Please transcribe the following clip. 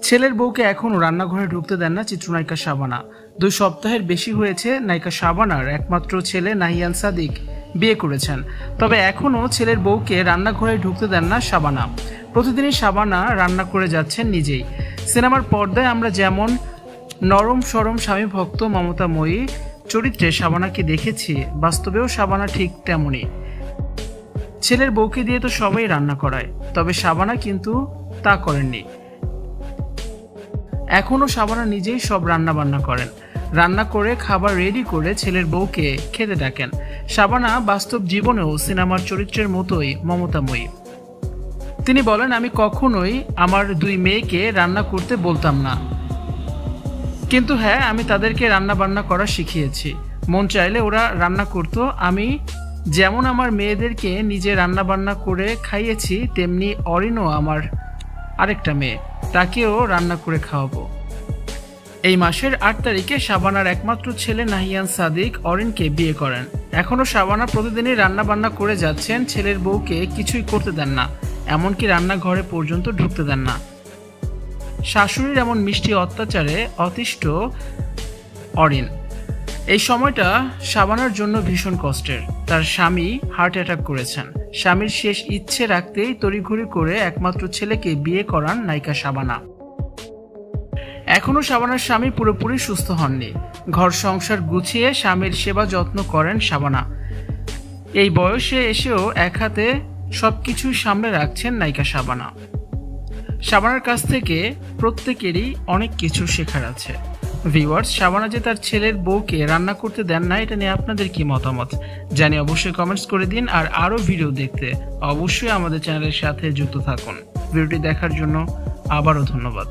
ছেলের বউকে এখনও রান্নাঘরে ঢুকতে দেন না চিত্রনায়িকা শাবানা। 2 সপ্তাহের বেশি হয়েছে নায়িকা শাবানার একমাত্র ছেলে নাহিয়ান সাদিক বিয়ে করেছেন, তবে এখনও ছেলের বউকে রান্নাঘরে ঢুকতে দেন না শাবানা। প্রতিদিনই শাবানা রান্না করে যাচ্ছেন নিজেই। সিনেমার পর্দায় আমরা যেমন নরম সরম স্বামী ভক্ত মমতাময়ী চরিত্রে শাবানাকে দেখেছি, বাস্তবেও শাবানা ঠিক তেমনই। ছেলের বউকে দিয়ে তো সবাই রান্না করায়, তবে শাবানা কিন্তু তা করেননি। এখনও শাবানা নিজেই সব রান্না বান্না করেন, রান্না করে খাবার রেডি করে ছেলের বউকে খেতে ডাকেন। শাবানা বাস্তব জীবনেও সিনেমার চরিত্রের মতোই মমতাময়ী। তিনি বলেন, আমি কখনোই আমার 2 মেয়েকে রান্না করতে বলতাম না, কিন্তু হ্যাঁ, আমি তাদেরকে রান্না বান্না করা শিখিয়েছি। মন চাইলে ওরা রান্না করতো। আমি যেমন আমার মেয়েদেরকে নিজে রান্না বান্না করে খাইয়েছি, তেমনি অরিনও আমার আরেকটা মেয়ে, তাকেও রান্না করে খাওয়াবো। এই মাসের 8 তারিখে শাবানার একমাত্র ছেলে নাহিয়ান সাদিক অরিনকে বিয়ে করেন। এখনও শাবানা প্রতিদিনই রান্না বান্না করে যাচ্ছেন, ছেলের বউকে কিছুই করতে দেন না, এমনকি রান্নাঘরে পর্যন্ত ঢুকতে দেন না। শাশুড়ির এমন মিষ্টি অত্যাচারে অতিষ্ঠ অরিন। এই সময়টা শাবানার জন্য ভীষণ কষ্টের। তার স্বামী হার্ট অ্যাটাক করেছেন। স্বামীর শেষ ইচ্ছে রাখতেই তড়িঘড়ি করে একমাত্র ছেলেকে বিয়ে করান নায়িকা শাবানা। এখনও শাবানার স্বামী পুরোপুরি সুস্থ হননি। ঘর সংসার গুছিয়ে স্বামীর সেবা যত্ন করেন শাবানা। এই বয়সে এসেও এক হাতে সবকিছু সামলে রাখছেন নায়িকা শাবানা। শাবানার কাছ থেকে প্রত্যেকেরই অনেক কিছু শেখার আছে। ভিউয়ার্স, শাবানা যে তার ছেলের বউকে রান্না করতে দেন না, এটা নিয়ে আপনাদের কি মতামত জানিয়ে অবশ্যই কমেন্টস করে দিন। আর আরও ভিডিও দেখতে অবশ্যই আমাদের চ্যানেলের সাথে যুক্ত থাকুন। ভিডিওটি দেখার জন্য আবারও ধন্যবাদ।